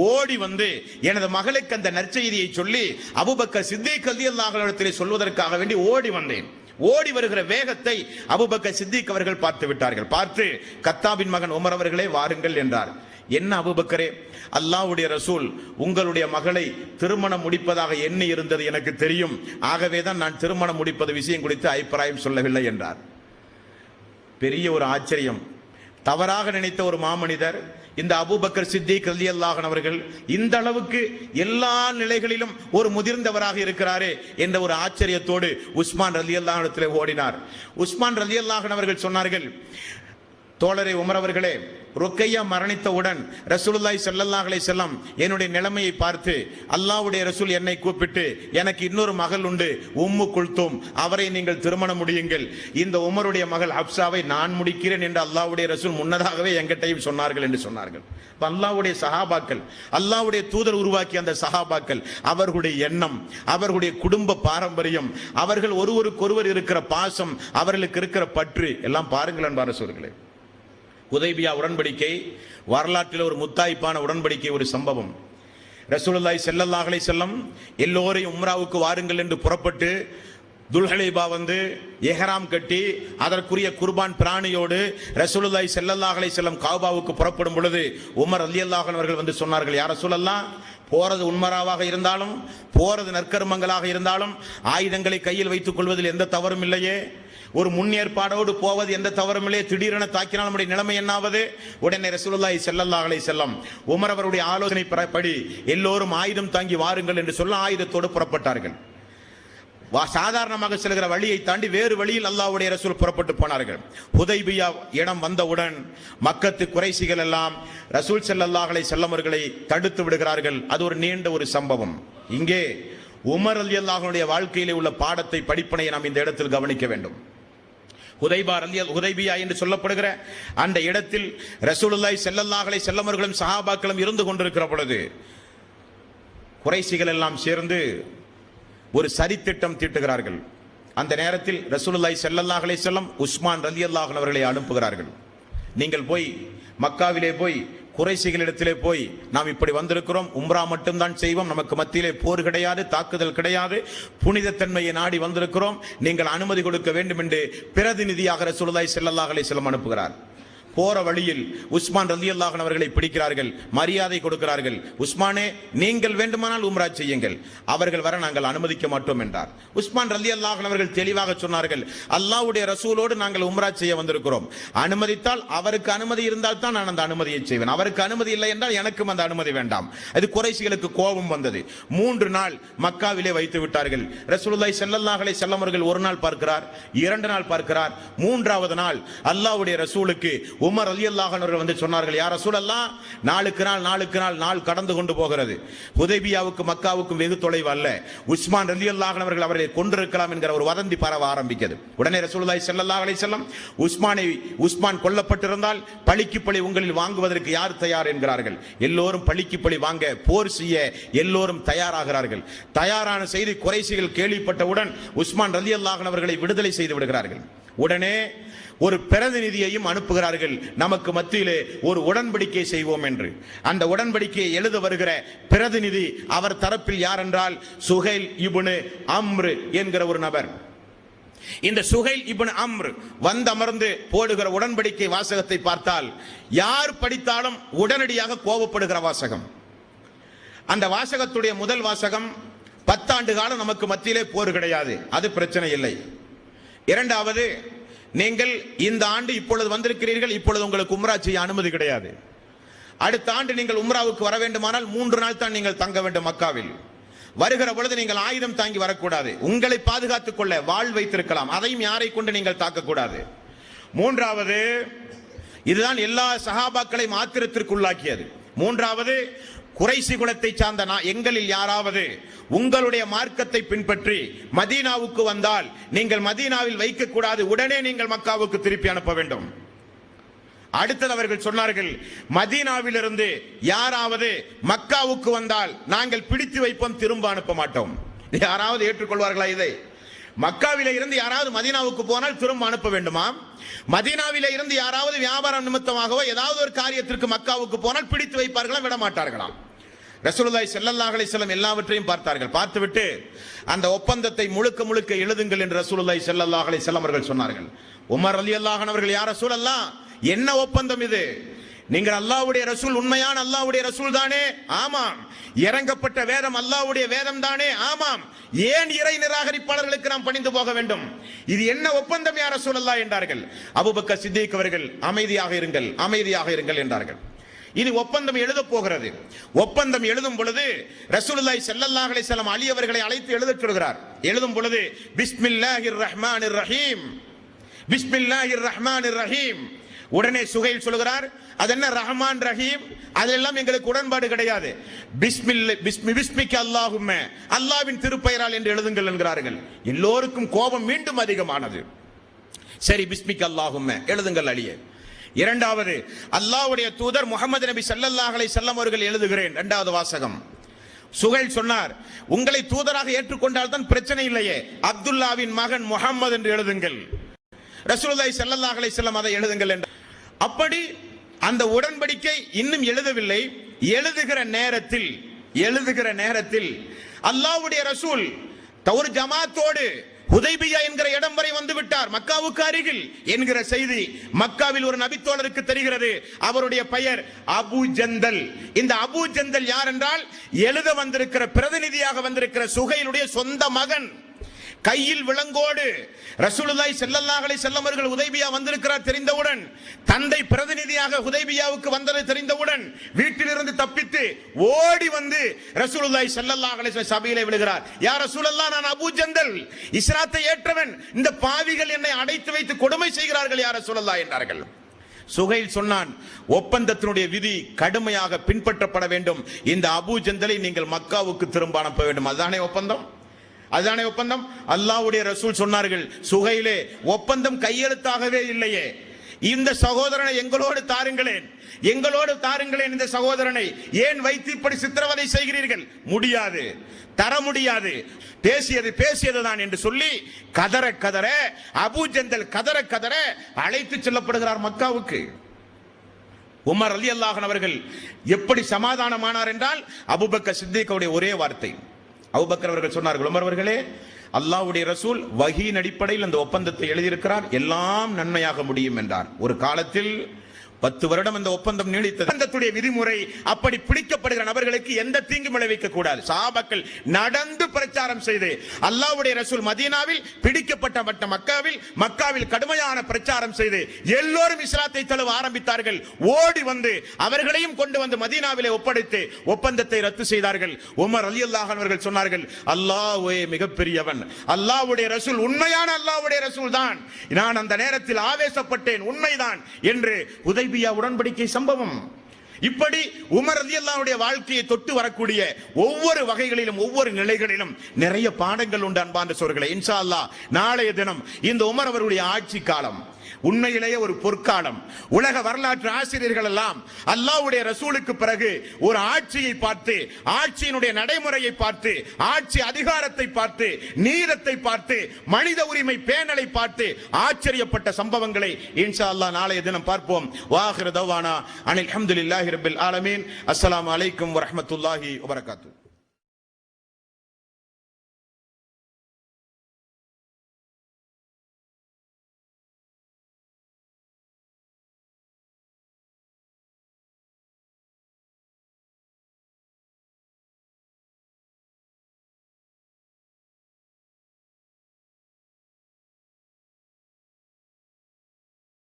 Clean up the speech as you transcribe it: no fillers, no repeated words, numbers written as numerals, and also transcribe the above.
ஓடி வந்து எனது மகளுக்கு அந்த நற்செய்தியை சொல்லி அபூபக்கர் சித்தீக் ரலியல்லாஹு அன்ஹு இடத்திலே சொல்வதற்காக வேண்டி ஓடி வந்தேன். ஓடி வருகிற வேகத்தை அபூபக்கர் சித்திக் அவர்கள் பார்த்து விட்டார்கள். பார்த்து கத்தாபின் மகன் உமர் அவர்களே வாருங்கள் என்றார். என்ன அபூபக்கரே, அல்லாஹ்வுடைய ரசூல் உங்களுடைய மகளை திருமணம் முடிப்பதாக எண்ணி இருந்தது எனக்கு தெரியும், ஆகவேதான் நான் திருமணம் முடிப்பது விஷயம் குறித்து அபிப்பிராயம் சொல்லவில்லை என்றார். பெரிய ஒரு ஆச்சரியம். தவறாக நினைத்த ஒரு மாமனிதர் இந்த அபூபக்கர் சித்திக் ரலியல்லாஹு அன்ஹு அவர்கள் இந்த அளவுக்கு எல்லா நிலைகளிலும் ஒரு முதிர்ந்தவராக இருக்கிறாரே என்ற ஒரு ஆச்சரியத்தோடு உஸ்மான் ரலியல்லாஹு அன்ஹு இடத்திலே ஓடினார். உஸ்மான் ரலியல்லாஹு அன்ஹு அவர்கள் சொன்னார்கள், தோழரே உமர் அவர்களே, ருக்கையா மரணித்தவுடன் ரசூலுல்லாஹி ஸல்லல்லாஹு அலைஹி வஸல்லம் என்னுடைய நிலைமையை பார்த்து அல்லாஹ்வுடைய ரசூல் என்னை கூப்பிட்டு எனக்கு இன்னொரு மகள் உண்டு உம்மு குல்தூம், அவரை நீங்கள் திருமணம் முடியுங்கள், இந்த உமருடைய மகள் ஹப்சாவை நான் முடிக்கிறேன் என்று அல்லாஹ்வுடைய ரசூல் முன்னதாகவே எங்கிட்டையும் சொன்னார்கள் என்று சொன்னார்கள். அல்லாஹ்வுடைய சஹாபாக்கள், அல்லாஹ்வுடைய தூதர் உருவாக்கிய அந்த சஹாபாக்கள், அவர்களுடைய எண்ணம், அவர்களுடைய குடும்ப பாரம்பரியம், அவர்கள் ஒருவருக்கொருவர் இருக்கிற பாசம், அவர்களுக்கு இருக்கிற பற்று எல்லாம் பாருங்கள் அன்பான சகோதரர்களே. ஹுதைபியா உடன்படிக்கை வரலாற்றில் ஒரு முத்தாய்ப்பான உடன்படிக்கை, ஒரு சம்பவம். ரசூலுல்லாஹி ஸல்லல்லாஹு அலைஹி வஸல்லம் எல்லோரையும் உம்ராவுக்கு வாருங்கள் என்று புறப்பட்டு துல்ஹுலைபா வந்து இஹ்ராம் கட்டி அதற்குரிய குர்பான் பிராணியோடு ரசூலுல்லாஹி ஸல்லல்லாஹு அலைஹி வஸல்லம் கஅபாவுக்கு புறப்படும் பொழுது உமர் ரலியல்லாஹு அன்ஹு அவர்கள் வந்து சொன்னார்கள், யா ரசூலல்லாஹ், போறது உம்ராவாக இருந்தாலும் போறது நற்கர்மங்களாக இருந்தாலும் ஆயுதங்களை கையில் வைத்துக் கொள்வதில் எந்த தவறும் இல்லையே, ஒரு முன்னேற்பாடோடு போவது எந்த தவறும் இல்லையே, திடீரென தாக்கினால் நம்முடைய நிலைமை என்னாவது? உடனே ரசூலுல்லாஹி ஸல்லல்லாஹு அலைஹி வஸல்லம் உமர் அவருடைய ஆலோசனைப்படி எல்லோரும் ஆயுதம் தாங்கி வாருங்கள் என்று சொல்ல ஆயுதத்தோடு புறப்பட்டார்கள். சாதாரணமாக செல்கிற வழியை தாண்டி வேறு வழியில் அல்லாஹ்வுடைய ரசூல் புறப்பட்டு போனார்கள். ஹுதைபியா இடம் வந்தவுடன் மக்கத்து குறைஷிகள் எல்லாம் ரசூல் ஸல்லல்லாஹு அலைஹி வஸல்லம் அவர்களை தடுத்து விடுகிறார்கள். அது ஒரு நீண்ட ஒரு சம்பவம். இங்கே உமர் ரலியல்லாஹு அன்ஹுடைய வாழ்க்கையிலே உள்ள பாடத்தை, படிப்பினையை நாம் இந்த இடத்தில் கவனிக்க வேண்டும். ஹுதைபியா என்று சொல்லப்படுகிற அந்த இடத்தில் ரசூலுல்லாஹி ஸல்லல்லாஹு அலைஹி வஸல்லம் அவர்களும் சஹாபாக்களும் இருந்து கொண்டிருக்கிற பொழுது குறைஷிகள் எல்லாம் சேர்ந்து ஒரு சதித்திட்டம் தீட்டுகிறார்கள். அந்த நேரத்தில் ரசூலுல்லாஹி ஸல்லல்லாஹு அலைஹி வஸல்லம் உஸ்மான் ரலியல்லாஹு அன்ஹு அவர்களை அனுப்புகிறார்கள். நீங்கள் போய் மக்காவிலே போய் குறைஷிகளிடத்திலே போய் நாம் இப்படி வந்திருக்கிறோம், உம்ரா மட்டும்தான் செய்வோம், நமக்கு மத்தியிலே போர் கிடையாது, தாக்குதல் கிடையாது, புனிதத்தன்மையை நாடி வந்திருக்கிறோம், நீங்கள் அனுமதி கொடுக்க வேண்டும் என்று பிரதிநிதியாக ரசூலுல்லாஹி ஸல்லல்லாஹு அலைஹி வஸல்லம் அனுப்புகிறார். போற வழியில் உஸ்மான் ரலியல்லாஹு அன்ஹு அவர்களை பிடிக்கிறார்கள், மரியாதை கொடுக்கிறார்கள். உஸ்மானே, நீங்கள் வேண்டுமானால் உம்ரா செய்யுங்கள், அவர்கள் வர நாங்கள் அனுமதிக்க மாட்டோம் என்றார். உஸ்மான் ரலியல்லாஹு அன்ஹு அவர்கள் தெளிவாக சொன்னார்கள், அல்லாஹ்வுடைய ரசூலோடு நாங்கள் உம்ரா செய்ய வந்திருக்கிறோம், அனுமதித்தால் அவருக்கு அனுமதி இருந்தால் தான் நான் அந்த அனுமதியை செய்வேன், அவருக்கு அனுமதி இல்லை என்றால் எனக்கும் அந்த அனுமதி வேண்டாம். அது குறைஷிகளுக்கு கோபம் வந்தது. 3 நாள் மக்காவிலே வைத்து விட்டார்கள். ரசூலுல்லாஹி ஸல்லல்லாஹு அலைஹி வஸல்லம் அவர்கள் ஒரு நாள் பார்க்கிறார், 2 நாள் பார்க்கிறார், 3வது நாள் அல்லாஹ்வுடைய ரசூலுக்கு உமர் ரலியல்லாஹு அன்ஹு வந்து சொன்னார்கள், யா ரசூலல்லாஹ், நாளுக்கு நாள் கடந்து கொண்டு போகிறது, ஹுதைபியாவுக்கு மக்காவுக்கும் வெகு தொலைவு அல்ல, உஸ்மான் ரலியல்லாஹு அன்ஹு அவர்கள் அவரை கொன்றிருக்கலாம் என்கிற ஒரு வதந்தி பரவ ஆரம்பிக்கிறது. உடனே ரசூலுல்லாஹி ஸல்லல்லாஹு அலைஹி வஸல்லம் உஸ்மான் கொல்லப்பட்டிருந்தால் பழிக்கு பழி உங்களில் வாங்குவதற்கு யார் தயார் என்கிறார்கள். எல்லோரும் பழிக்கு பழி வாங்க, போர் செய்ய எல்லோரும் தயாராகிறார்கள். தயாரான செய்தி குறைஷிகள் கேள்விப்பட்டவுடன் உஸ்மான் ரலியல்லாஹு அன்ஹு அவர்களை விடுதலை செய்து விடுகிறார்கள். உடனே ஒரு பிரதிநிதியையும் அனுப்புகிறார்கள், நமக்கு மத்தியிலே ஒரு உடன்படிக்கை செய்வோம் என்று. அந்த உடன்படிக்கையை எழுத வருகிற பிரதிநிதி அவர் தரப்பில் யார் என்றால் சுஹைல் இப்னு அம்ர் என்கிற ஒரு நபர். இந்த சுஹைல் இப்னு அம்ர் வந்து அமர்ந்து போடுகிற உடன்படிக்கை வாசகத்தை பார்த்தால் யார் படித்தாலும் உடனடியாக கோபப்படுகிற வாசகம். அந்த வாசகத்துடைய முதல் வாசகம், 10 ஆண்டு காலம் நமக்கு மத்தியிலே போர் கிடையாது, அது பிரச்சனை இல்லை. 2வது, நீங்கள் இந்த ஆண்டு இப்பொழுது வந்திருக்கிறீர்கள், இப்பொழுது உங்களுக்கு உம்ரா செய்ய அனுமதி கிடையாது. அடுத்த ஆண்டு நீங்கள் உம்ராவுக்கு வர வேண்டுமானால் 3 நாள் தான் நீங்கள் தங்க வேண்டும் மக்காவில். வருகிற பொழுது நீங்கள் ஆயுதம் தாங்கி வரக்கூடாது, உங்களை பாதுகாத்துக் கொள்ள வாள் வைத்திருக்கலாம், அதையும் யாரை கொண்டு நீங்கள் தாக்கக்கூடாது. 3வது, இதுதான் எல்லா சஹாபாக்களையும் ஆத்திரத்திற்கு உள்ளாக்கியது. 3வது, குறைசி குலத்தை சார்ந்த எங்களில் யாராவது உங்களுடைய மார்க்கத்தை பின்பற்றி மதீனாவுக்கு வந்தால் நீங்கள் மதீனாவில் வைக்கக்கூடாது, உடனே நீங்கள் மக்காவுக்கு திருப்பி அனுப்ப வேண்டும். அடுத்தது அவர்கள் சொன்னார்கள், மதீனாவிலிருந்து யாராவது மக்காவுக்கு வந்தால் நாங்கள் பிடித்து வைப்போம், திரும்ப அனுப்ப மாட்டோம். யாராவது ஏற்றுக்கொள்வார்களா இதை? மக்காவிலே இருந்து யாராவது மதீனாவுக்கு போனால் திரும்ப அனுப்ப வேண்டுமா? மதீனாவிலே இருந்து யாராவது வியாபாரம் நிமித்தமாகவோ ஏதாவது ஒரு காரியத்திற்கு மக்காவுக்கு போனால் பிடித்து வைப்பார்களா, விட மாட்டார்களாம். ரசூலுல்லாஹி ஸல்லல்லாஹு அலைஹி வஸல்லம் எல்லாவற்றையும் பார்த்தார்கள். பார்த்துவிட்டு அந்த ஒப்பந்தத்தை முழுக்க முழுக்க எழுதுங்கள் என்று ரசூலுல்லாஹி ஸல்லல்லாஹு அலைஹி வஸல்லம் அவர்கள் சொன்னார்கள். உமர் ரலியல்லாஹு அன்ஹு அவர்கள், யா ரசூலல்லாஹ், என்ன ஒப்பந்தம் இது? நீங்கள் அல்லாஹ்வுடைய ரசூல், உண்மையான அல்லாஹ்வுடைய ரசூல் தானே? ஆமாம். இறங்கப்பட்ட வேதம் அல்லாஹ்வுடைய வேதம் தானே? ஆமாம். ஏன் இறை நிராகரிப்பாளர்களுக்கு நாம் பணிந்து போக வேண்டும்? இது என்ன ஒப்பந்தம் யா ரசூலல்லாஹ் என்றார்கள். அபூபக்கர் சித்திக் அவர்கள், அமைதியாக இருங்கள், அமைதியாக இருங்கள் என்றார்கள். இது ஒப்பந்தம் எழுத போகிறது. ஒப்பந்தம் எழுதும் பொழுது ரசூலுல்லாஹி ஸல்லல்லாஹு அலைஹி வஸல்லம் அலி அவர்களை அழைத்து எழுதச் சொல்கிறார். எழுதும் பொழுது பிஸ்மில்லாஹிர் ரஹ்மானிர் ரஹீம், பிஸ்மில்லாஹிர் ரஹ்மானிர் ரஹீம். உடனே சுகைல் சொல்கிறார், அது என்ன ரஹ்மான் ரஹீம், அதெல்லாம் எங்களுக்கு உடன்பாடு கிடையாது. பிஸ்மிக்க அல்லாஹும்ம, அல்லாஹ்வின் திருப்பெயரால் என்று எழுதுங்கள் என்கிறார்கள். எல்லோருக்கும் கோபம் மீண்டும் அதிகமானது. சரி, பிஸ்மிக்க அல்லாஹும்ம எழுதுங்கள் அலியே. இரண்டாவது, அல்லாஹ்வுடைய தூதர் முஹம்மது நபி ஸல்லல்லாஹு அலைஹி வஸல்லம் அவர்கள் எழுதுகிறேன். இரண்டாவது வாசகம். சுகைல் சொன்னார், உங்களை தூதராக ஏற்றுக்கொண்டால் தான் பிரச்சனை இல்லையே, அப்துல்லாவின் மகன் முஹம்மது என்று எழுதுங்கள். ரசூலுல்லாஹி ஸல்லல்லாஹு அலைஹி வஸல்லம் அதை எழுதுங்கள் என்றார். அப்படி அந்த உடன்படிக்கை இன்னும் எழுதவில்லை. எழுதுகிற நேரத்தில் அல்லாஹ்வுடைய ரசூல் ஒரு ஜமாத்தோடு ஹுதைபியா என்கிற இடம் வரை வந்து விட்டார், மக்காவுக்கு அருகில் என்கிற செய்தி மக்காவில் ஒரு நபித்தோழருக்கு தெரிகிறது. அவருடைய பெயர் அபூ ஜந்தல். இந்த அபூ ஜந்தல் யார் என்றால், எழுத வந்திருக்கிற பிரதிநிதியாக வந்திருக்கிற சுகைலுடைய சொந்த மகன். கையில் விலங்கோடு ரசூலுல்லாஹி ஸல்லல்லாஹு அலைஹி வஸல்லம் அவர்கள் ஹுதைபியா வந்திருக்கிறார் தெரிந்தவுடன், தந்தை பிரதிநிதியாக ஹுதைபியாவுக்கு வந்தது தெரிந்தவுடன் வீட்டிலிருந்து தப்பித்து ஓடி வந்து ரசூலுல்லாஹி ஸல்லல்லாஹு அலைஹி வஸல்லம் சபையிலே விழுகிறார். யா ரசூலல்லாஹ், நான் அபூ ஜந்தல், இஸ்லாத்தை ஏற்றவன். இந்த பாவிகள் என்னை அடைத்து வைத்து கொடுமை செய்கிறார்கள் யா ரசூலல்லாஹ் என்றார்கள். சுகைல் சொன்னான், ஒப்பந்தத்தினுடைய விதி கடுமையாக பின்பற்றப்பட வேண்டும். இந்த அபூ ஜந்தலை நீங்கள் மக்காவுக்கு திரும்ப அனுப்ப வேண்டும். அதுதானே ஒப்பந்தம், அதுதானே ஒப்பந்தம். அல்லாஹ்வுடைய ரசூல் சொன்னார்கள், சுகையிலே ஒப்பந்தம் கையெழுத்தாகவே இல்லையே, இந்த சகோதரனை எங்களோடு தாருங்களேன், எங்களோடு தாருங்களேன். இந்த சகோதரனை ஏன் வைத்து இப்படி சித்திரவதை செய்கிறீர்கள்? முடியாது, தர முடியாது. பேசியது தான் என்று சொல்லி கதற கதற அபூ ஜந்தல் கதற கதற அழைத்து செல்லப்படுகிறார் மக்காவுக்கு. உமர் ரலியல்லாஹு அன்ஹு அவர்கள் எப்படி சமாதானமானார் என்றால், அபூபக்கர் சித்திக்குடைய ஒரே வார்த்தை. அபூபக்கர் அவர்கள் சொன்னார்கள், உமர் அவர்களே, அல்லாஹ்வுடைய ரசூல் வஹீயின் அடிப்படையில் அந்த ஒப்பந்தத்தை எழுதியிருக்கிறார், எல்லாம் நன்மையாக முடியும் என்றார். ஒரு காலத்தில் 10 வருடம் அந்த ஒப்பந்தம் நீடித்தது. ஒப்பந்தத்துடைய விதிமுறை, அப்படி பிடிக்கப்படுகிற நபர்களுக்கு எந்த தீங்கும் விளைவிக்க கூடாது. சஹாபாக்கள் நடந்து பிரச்சாரம் செய்து அல்லாஹ்வுடைய ரசூல் மதீனாவில் பிடிக்கப்பட்ட மக்காவில் கடுமையான பிரச்சாரம் செய்து எல்லோரும் இஸ்லாத்தை தழுவ ஆரம்பித்தார்கள். ஓடி வந்து அவர்களையும் கொண்டு வந்து மதீனாவிலே ஒப்படைத்து ஒப்பந்தத்தை ரத்து செய்தார்கள். உமர் ரலியல்லாஹு அன்ஹு அவர்கள் சொன்னார்கள், அல்லாஹ்வே மிகப்பெரியவன், அல்லாஹ்வுடைய ரசூல் உண்மையான அல்லாஹ்வுடைய ரசூல் தான். நான் அந்த நேரத்தில் ஆவேசப்பட்டேன், உண்மைதான் என்று ஹுதைபியா உடன்படிக்கை சம்பவம். இப்படி உமர் ரலியல்லாஹுடைய வாழ்க்கையை தொட்டு வரக்கூடிய ஒவ்வொரு வகைகளிலும் ஒவ்வொரு நிலைகளிலும் நிறைய பாடங்கள் உண்டு. அன்பார்ந்த சகோதரர்களே, இன்ஷா அல்லாஹ் நாளைய தினம் இந்த உமர் அவருடைய ஆட்சி காலம் உண்மையிலேயே ஒரு பொற்காலம். உலக வரலாற்று ஆசிரியர்கள் எல்லாம் அல்லாஹ்வுடைய ரசூலுக்கு பிறகு ஒரு ஆட்சியை பார்த்து, ஆட்சியினுடைய நடைமுறையை பார்த்து, ஆட்சி அதிகாரத்தை பார்த்து, நீதத்தை பார்த்து, மனித உரிமை பேணலை பார்த்து ஆச்சரியப்பட்ட சம்பவங்களை இன்ஷா அல்லாஹ் நாளைய தினம் பார்ப்போம். வாஹிரு தவானா அனில் ஹம்துலில்லாஹி ரப்பில் ஆலமீன். அஸ்ஸலாமு அலைக்கும் வரஹ்மத்துல்லாஹி வபரகாத்துஹு.